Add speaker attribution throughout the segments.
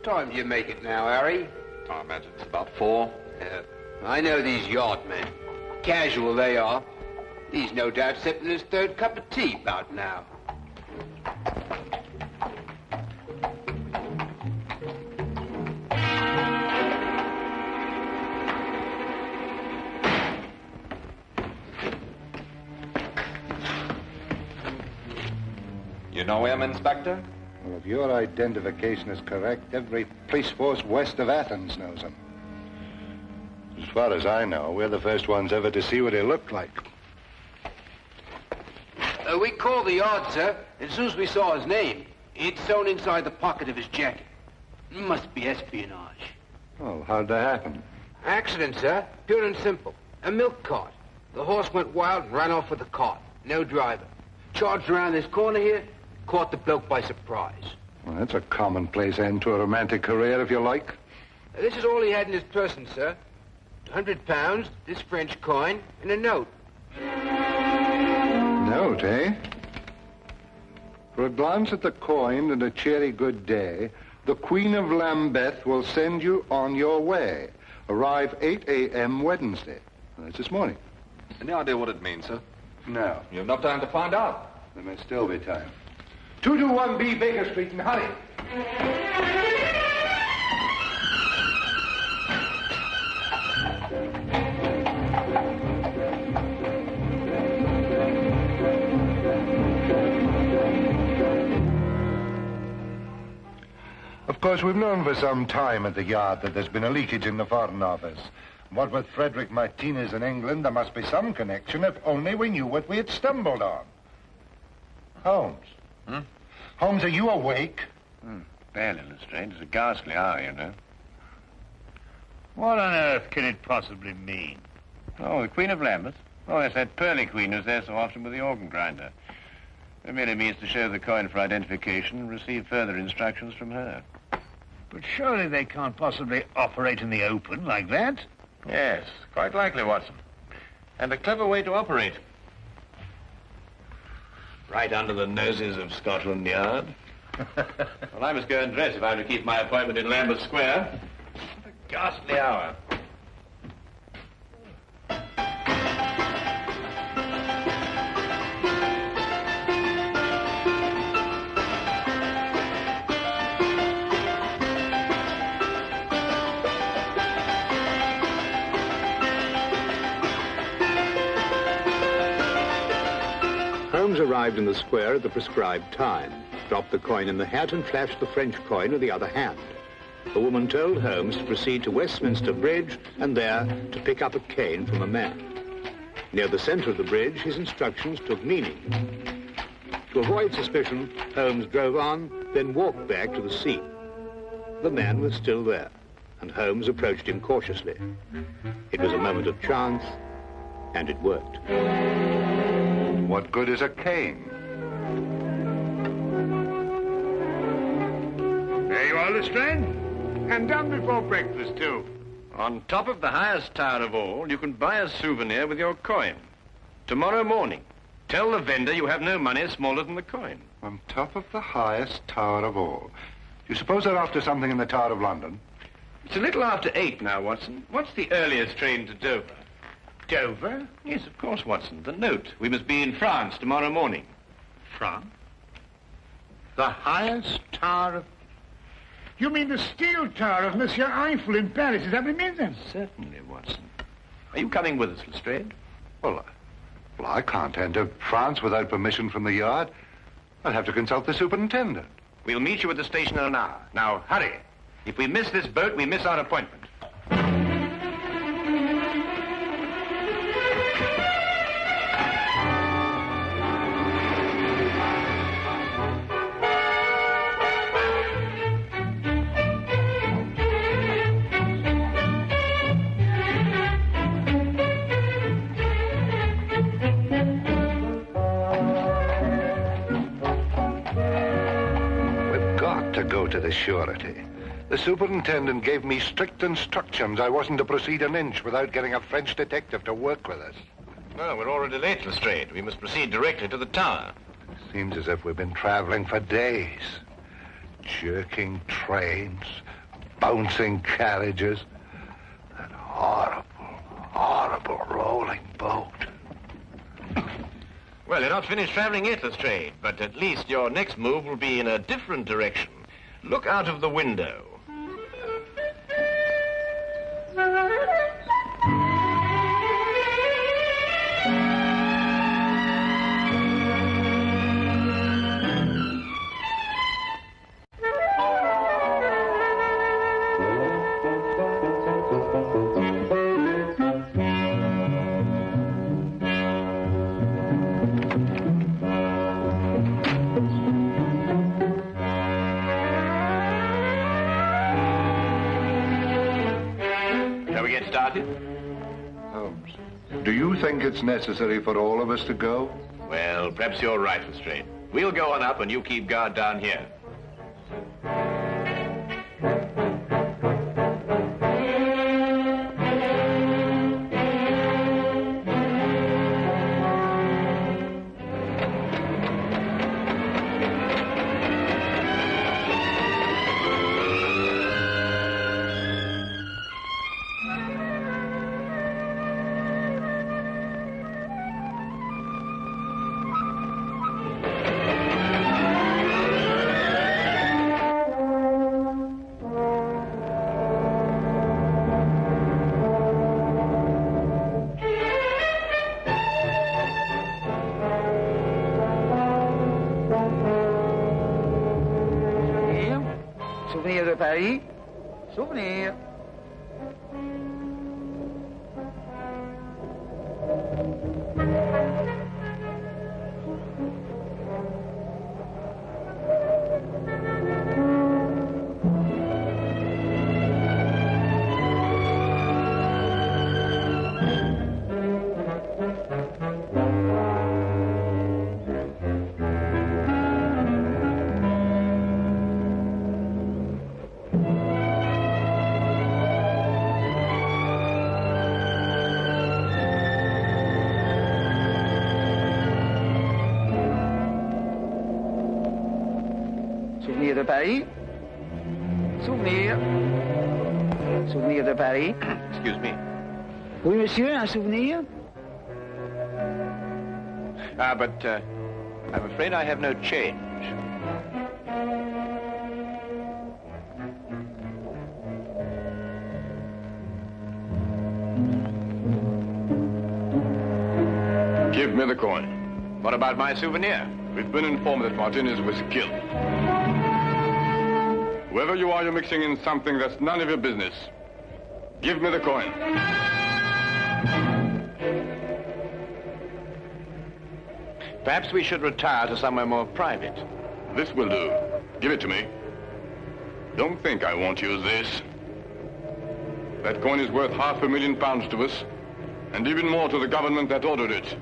Speaker 1: What time do you make it now, Harry?
Speaker 2: I imagine it's about 4.
Speaker 1: I know these yard men. Casual they are. He's no doubt sipping his 3rd cup of tea about now.
Speaker 2: You know him, Inspector?
Speaker 3: Well, if your identification is correct, every police force west of Athens knows him. As far as I know, we're the first ones ever to see what he looked like.
Speaker 1: We called the yard, sir. As soon as we saw his name, he'd sewn inside the pocket of his jacket. Must be espionage.
Speaker 3: Oh, how'd that happen?
Speaker 1: Accident, sir. Pure and simple. A milk cart. The horse went wild and ran off with the cart. No driver. Charged around this corner here, caught the bloke by surprise.
Speaker 3: Well, that's a commonplace end to a romantic career, if you like.
Speaker 1: This is all he had in his person, sir. £100, this French coin, and a note.
Speaker 3: Note, eh? For a glance at the coin and a cheery good day, the Queen of Lambeth will send you on your way. Arrive 8 a.m. Wednesday. Well, that's this morning.
Speaker 2: Any idea what it means, sir?
Speaker 3: No.
Speaker 2: You have enough time to find out.
Speaker 3: There may still be time. 221B Baker Street, and hurry. Of course, we've known for some time at the Yard that there's been a leakage in the Foreign Office. What with Frederick Martinez in England, there must be some connection, if only we knew what we had stumbled on. Holmes. Holmes, are you awake?
Speaker 4: Barely, Lestrade. It's a ghastly hour, you know.
Speaker 5: What on earth can it possibly mean?
Speaker 4: Oh, the Queen of Lambeth? Oh, yes, that pearly queen who's there so often with the organ grinder. It merely means to show the coin for identification and receive further instructions from her.
Speaker 5: But surely they can't possibly operate in the open like that.
Speaker 4: Yes, quite likely, Watson. And a clever way to operate. Right under the noses of Scotland Yard. Well, I must go and dress if I'm to keep my appointment in Lambeth Square. What a ghastly hour.
Speaker 6: Holmes arrived in the square at the prescribed time, dropped the coin in the hat and flashed the French coin with the other hand. The woman told Holmes to proceed to Westminster Bridge and there to pick up a cane from a man. Near the center of the bridge, his instructions took meaning. To avoid suspicion, Holmes drove on, then walked back to the scene. The man was still there, and Holmes approached him cautiously. It was a moment of chance, and it worked.
Speaker 3: What good is a cane?
Speaker 5: There you are, Lestrade. And done before breakfast, too.
Speaker 4: On top of the highest tower of all, you can buy a souvenir with your coin. Tomorrow morning, tell the vendor you have no money smaller than the coin.
Speaker 3: On top of the highest tower of all. Do you suppose they're after something in the Tower of London?
Speaker 4: It's a little after 8 now, Watson. What's the earliest train to Dover?
Speaker 5: Dover?
Speaker 4: Yes, of course, Watson. The note. We must be in France tomorrow morning.
Speaker 5: France? The highest tower of... You mean the steel tower of Monsieur Eiffel in Paris? Is that what it means, then?
Speaker 4: Certainly, Watson. Are you coming with us, Lestrade?
Speaker 3: Well, I can't enter France without permission from the Yard. I'll have to consult the superintendent.
Speaker 4: We'll meet you at the station in an hour. Now, hurry. If we miss this boat, we miss our appointment.
Speaker 3: To the surety. The superintendent gave me strict instructions. I wasn't to proceed an inch without getting a French detective to work with us.
Speaker 4: No, we're already late, Lestrade. We must proceed directly to the tower.
Speaker 3: Seems as if we've been traveling for days. Jerking trains, bouncing carriages. That horrible, horrible rolling boat.
Speaker 4: Well, you're not finished traveling yet, Lestrade, but at least your next move will be in a different direction. Look out of the window.
Speaker 3: Holmes, do you think it's necessary for all of us to go?
Speaker 4: Well, perhaps you're right, Lestrade. We'll go on up and you keep guard down here.
Speaker 7: Souvenir de Paris. Souvenir. Souvenir de Paris. Souvenir. Souvenir de Paris.
Speaker 4: Excuse me.
Speaker 7: Oui, monsieur, un souvenir?
Speaker 4: But I'm afraid I have no change.
Speaker 8: Give me the coin.
Speaker 4: What about my souvenir?
Speaker 8: We've been informed that Martinez was killed. Whoever you are, you're mixing in something that's none of your business. Give me the coin.
Speaker 4: Perhaps we should retire to somewhere more private.
Speaker 8: This will do. Give it to me. Don't think I won't use this. That coin is worth £500,000 to us, and even more to the government that ordered it.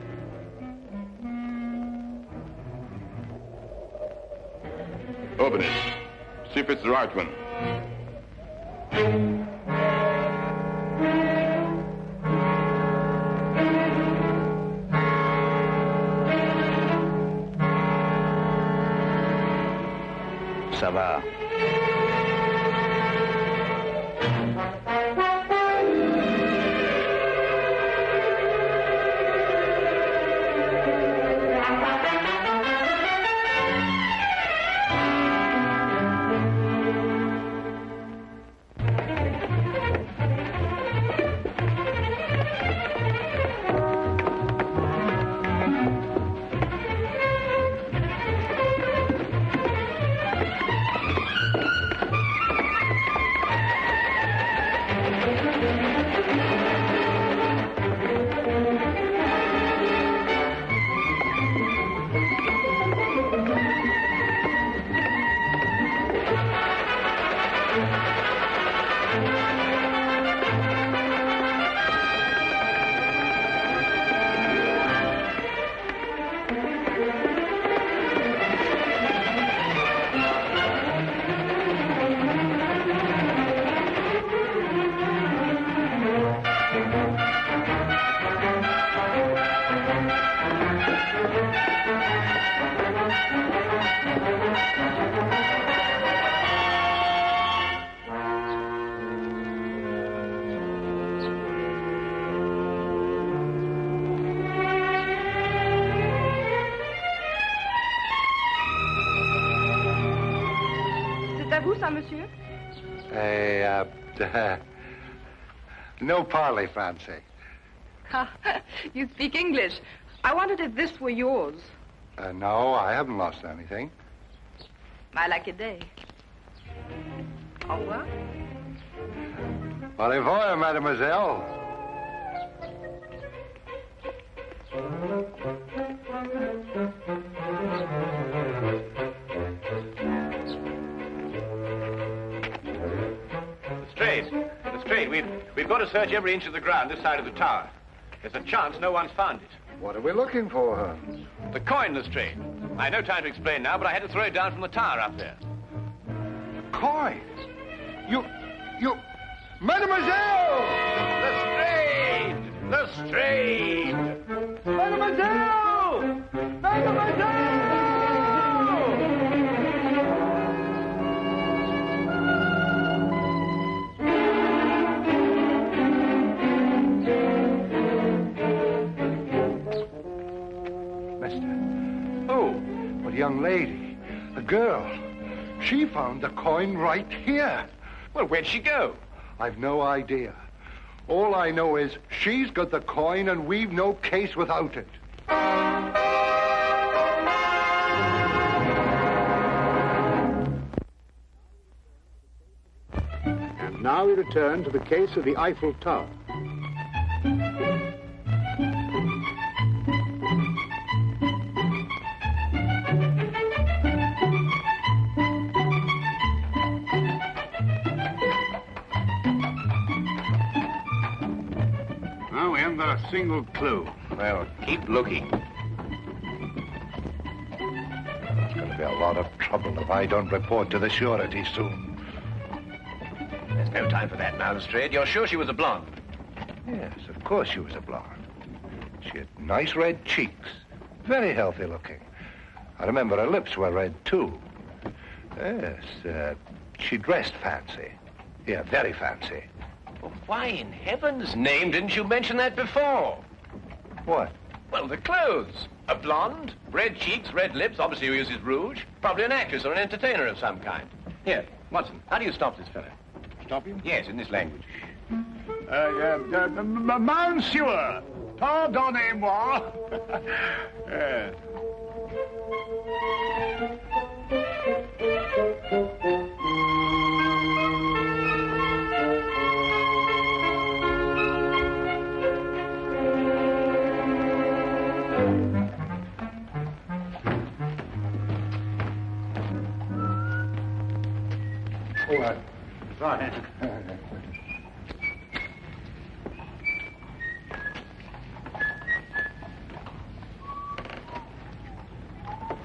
Speaker 8: Open it. See if it's the right one.
Speaker 4: Ça va.
Speaker 9: ça, monsieur?
Speaker 3: No parley, fancy.
Speaker 9: Ah, you speak English. I wondered if this were yours.
Speaker 3: No, I haven't lost anything.
Speaker 9: I like a day. Au revoir.
Speaker 3: Au revoir, mademoiselle.
Speaker 4: Lestrade, we've got to search every inch of the ground this side of the tower. There's a chance no one's found it.
Speaker 3: What are we looking for, Holmes?
Speaker 4: The coin, Lestrade. I have no time to explain now, but I had to throw it down from the tower up there.
Speaker 3: Coin? You... Mademoiselle!
Speaker 4: Lestrade! Lestrade!
Speaker 3: Mademoiselle! Mademoiselle! A young lady, a girl. She found the coin right here.
Speaker 4: Well, where'd she go?
Speaker 3: I've no idea. All I know is she's got the coin and we've no case without it.
Speaker 6: And now we return to the case of the Eiffel Tower.
Speaker 5: A single clue.
Speaker 4: Well, keep looking.
Speaker 3: It's going to be a lot of trouble if I don't report to the surety soon.
Speaker 4: There's no time for that now, Lestrade. You're sure she was a blonde?
Speaker 3: Yes, of course she was a blonde. She had nice red cheeks. Very healthy looking. I remember her lips were red, too. Yes, she dressed fancy. Yeah, very fancy.
Speaker 4: Well, why in heaven's name didn't you mention that before?
Speaker 3: What?
Speaker 4: Well, the clothes. A blonde, red cheeks, red lips, obviously who uses rouge. Probably an actress or an entertainer of some kind. Here, Watson, how do you stop this fellow?
Speaker 5: Stop him?
Speaker 4: Yes, in this language.
Speaker 5: Monsieur, pardonnez-moi.
Speaker 3: Right.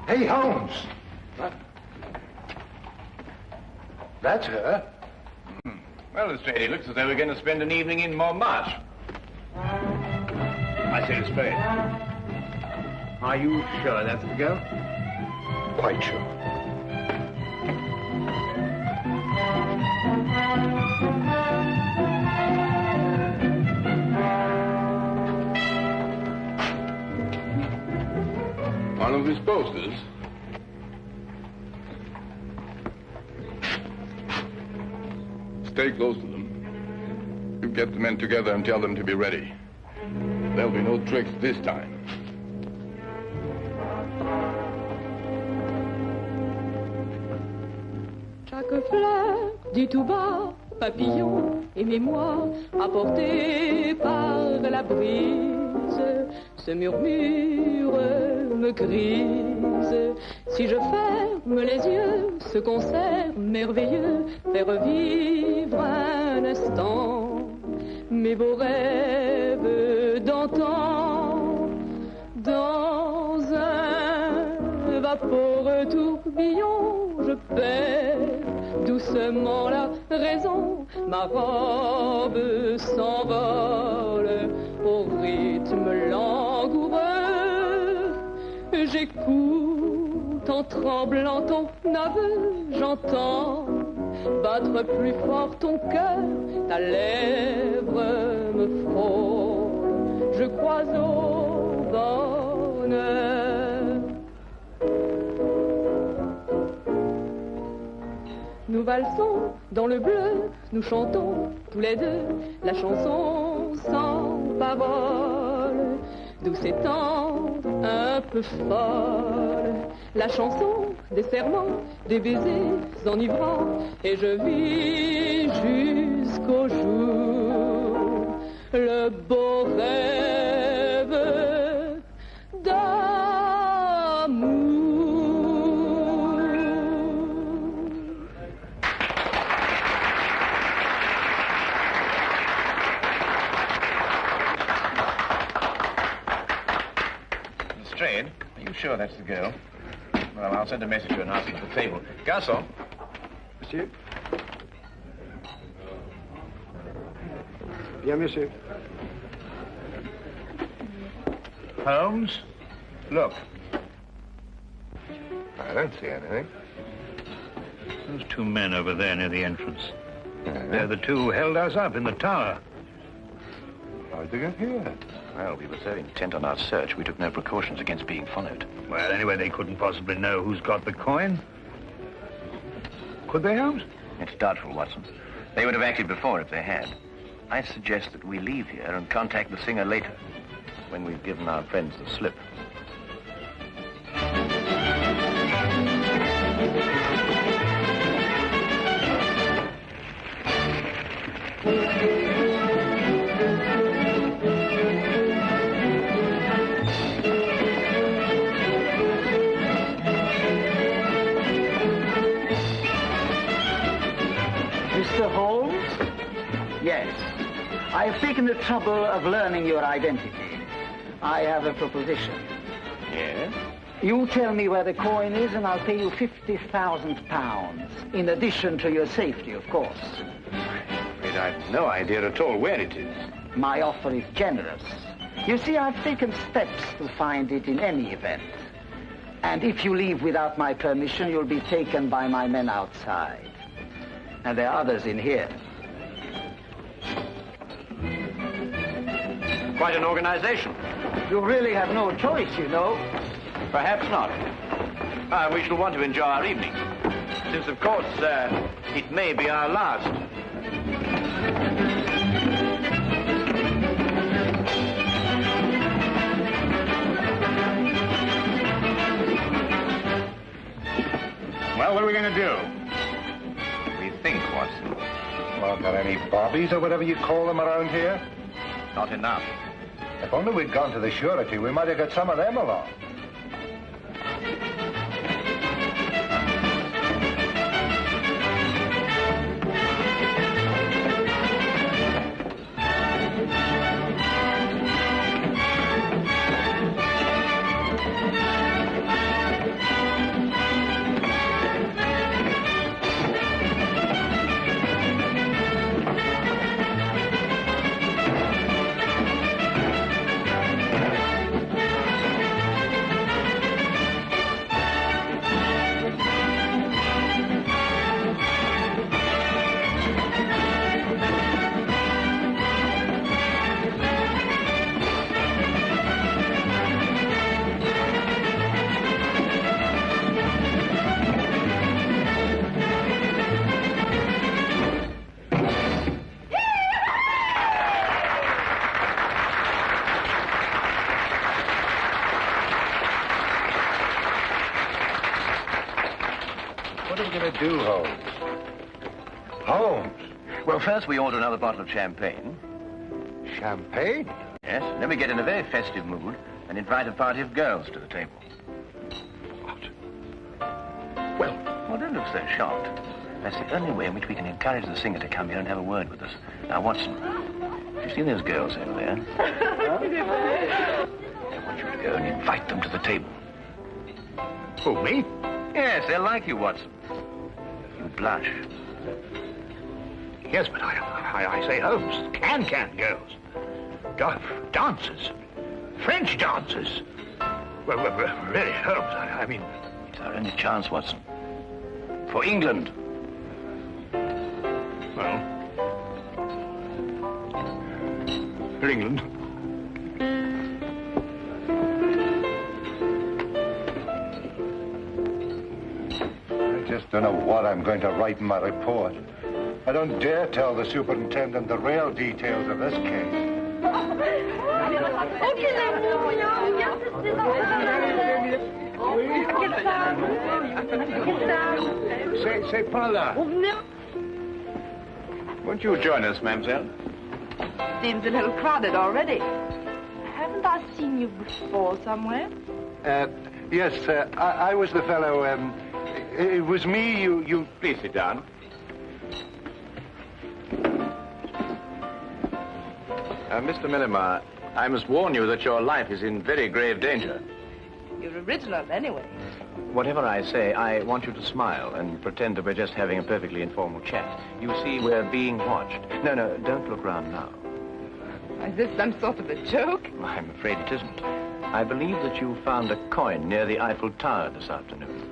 Speaker 3: Hey, Holmes.
Speaker 4: What?
Speaker 3: That's her.
Speaker 4: Well, Lestrade, it looks as though we're going to spend an evening in Montmartre. I say, Lestrade, are you sure that's the girl?
Speaker 3: Quite sure.
Speaker 8: One of these posters. Stay close to them. You get the men together and tell them to be ready. There'll be no tricks this time.
Speaker 10: Chaque fleur dit tout bas, papillon et mémoire, apportés par la brise, ce murmure me grise. Si je ferme les yeux, ce concert merveilleux fait revivre un instant mes beaux rêves d'antan. Dans un vaporeux tourbillon, je perds doucement la raison. Ma robe s'envole au rythme langoureux. J'écoute en tremblant ton aveu, j'entends battre plus fort ton cœur, ta lèvre me frôle, je crois au bonheur. Nous valsons dans le bleu, nous chantons tous les deux la chanson sans parole, douce et tendre, un peu folle, la chanson des serments, des baisers enivrants, et je vis jusqu'au jour le beau rêve d'amour.
Speaker 4: Lestrade, are you sure that's the girl? Well, I'll send a message to her and ask her for the table. Garçon.
Speaker 11: Monsieur. Bien, monsieur.
Speaker 5: Holmes, look.
Speaker 3: I don't see anything.
Speaker 5: Those two men over there near the entrance. They're the two who held us up in the tower.
Speaker 3: How'd they get here?
Speaker 4: Well, we were so intent on our search, we took no precautions against being followed.
Speaker 5: Well, anyway, they couldn't possibly know who's got the coin. Could they, Holmes?
Speaker 4: It's doubtful, Watson. They would have acted before if they had. I suggest that we leave here and contact the singer later, when we've given our friends the slip.
Speaker 7: Mr. Holmes? Yes. I have taken the trouble of learning your identity. I have a proposition.
Speaker 4: Yes?
Speaker 7: You tell me where the coin is and I'll pay you £50,000. In addition to your safety, of course.
Speaker 4: I'm afraid I've no idea at all where it is.
Speaker 7: My offer is generous. You see, I've taken steps to find it in any event. And if you leave without my permission, you'll be taken by my men outside. And there are others in here.
Speaker 4: Quite an organization.
Speaker 7: You really have no choice, you know.
Speaker 4: Perhaps not. We shall want to enjoy our evening, since, of course, it may be our last.
Speaker 5: Well, what are we going to do?
Speaker 4: We think, Watson.
Speaker 3: Well, are there any bobbies or whatever you call them around here?
Speaker 4: Not enough.
Speaker 3: If only we'd gone to the surety, we might have got some of them along. Do, Holmes? Holmes?
Speaker 4: Well, first we order another bottle of champagne.
Speaker 3: Champagne?
Speaker 4: Yes, then we get in a very festive mood and invite a party of girls to the table.
Speaker 3: What?
Speaker 4: Well, don't look so shocked. That's the only way in which we can encourage the singer to come here and have a word with us. Now, Watson, you see those girls over there? I want you to go and invite them to the table.
Speaker 5: Who, me?
Speaker 4: Yes, they'll like you, Watson. You blush.
Speaker 5: Yes, but I say, Holmes, can girls. Dancers. French dancers. Well, really, Holmes, I mean...
Speaker 4: It's our only chance, Watson. For England.
Speaker 5: Well... For England.
Speaker 3: just don't know what I'm going to write in my report. I don't dare tell the superintendent the real details of this case.
Speaker 5: C'est pas là.
Speaker 4: Won't you join us, mademoiselle?
Speaker 9: Seems a little crowded already. Haven't I seen you before somewhere?
Speaker 3: Yes, I was the fellow, it was me, you...
Speaker 4: Please sit down. Mr. Millimar, I must warn you that your life is in very grave danger.
Speaker 9: You're original anyway.
Speaker 4: Whatever I say, I want you to smile and pretend that we're just having a perfectly informal chat. You see, we're being watched. No, don't look round now.
Speaker 9: Is this some sort of a joke?
Speaker 4: I'm afraid it isn't. I believe that you found a coin near the Eiffel Tower this afternoon.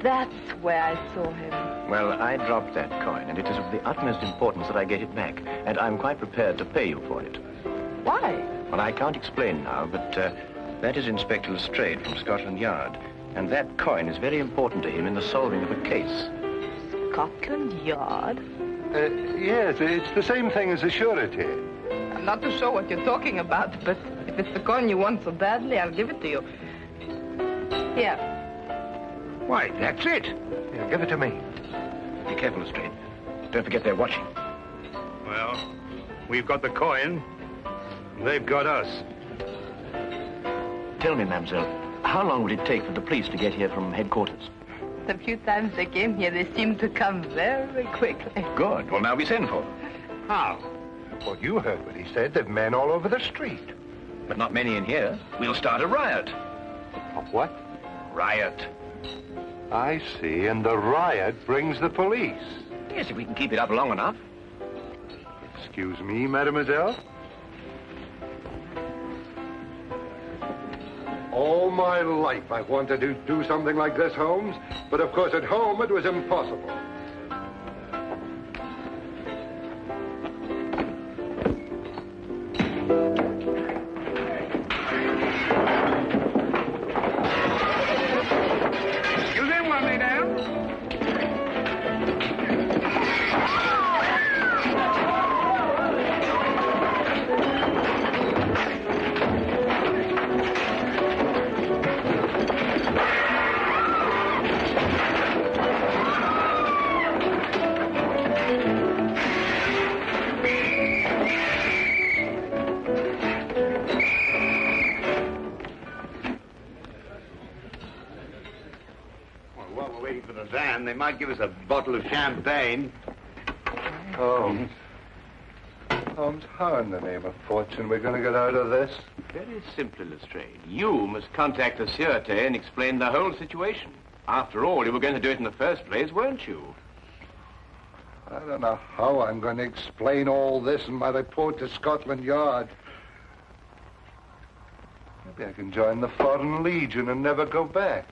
Speaker 9: That's where I saw him.
Speaker 4: Well, I dropped that coin, and it is of the utmost importance that I get it back. And I'm quite prepared to pay you for it.
Speaker 9: Why?
Speaker 4: Well, I can't explain now, but that is Inspector Lestrade from Scotland Yard. And that coin is very important to him in the solving of a case.
Speaker 9: Scotland Yard?
Speaker 3: Yes, it's the same thing as a surety.
Speaker 9: I'm not too sure what you're talking about, but if it's the coin you want so badly, I'll give it to you. Here.
Speaker 5: Why, that's it.
Speaker 3: Yeah, give it to me.
Speaker 4: Be careful, Lestrade. Don't forget they're watching.
Speaker 5: Well, we've got the coin. They've got us.
Speaker 4: Tell me, mademoiselle, how long would it take for the police to get here from headquarters?
Speaker 9: The few times they came here, they seemed to come very quickly.
Speaker 4: Good. Well, now we send for them.
Speaker 5: How?
Speaker 3: Well, you heard what he said. There's men all over the street.
Speaker 4: But not many in here. We'll start a riot.
Speaker 3: A what?
Speaker 4: Riot.
Speaker 3: I see, and the riot brings the police.
Speaker 4: Yes, if we can keep it up long enough.
Speaker 3: Excuse me, mademoiselle? All my life I've wanted to do something like this, Holmes, but of course at home it was impossible.
Speaker 5: They might give us a bottle of champagne.
Speaker 3: Holmes, how in the name of fortune we're going to get out of this?
Speaker 4: Very simply, Lestrade. You must contact the Sûreté and explain the whole situation. After all, you were going to do it in the first place, weren't you?
Speaker 3: I don't know how I'm going to explain all this in my report to Scotland Yard. Maybe I can join the Foreign Legion and never go back.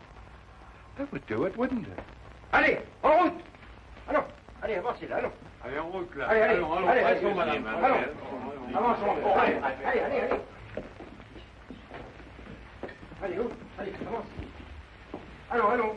Speaker 3: That would do it, wouldn't it?
Speaker 1: Allez, en route! Allons, allez, avancez là, allons.
Speaker 5: Allez, en route, là.
Speaker 1: Allez, allez,
Speaker 5: allons,
Speaker 1: allez,
Speaker 5: allons,
Speaker 1: allez,
Speaker 5: madame.
Speaker 1: allons. Avançons, allez, allez, allez, allez. Allez, oh, allez, avance. Allons, allons.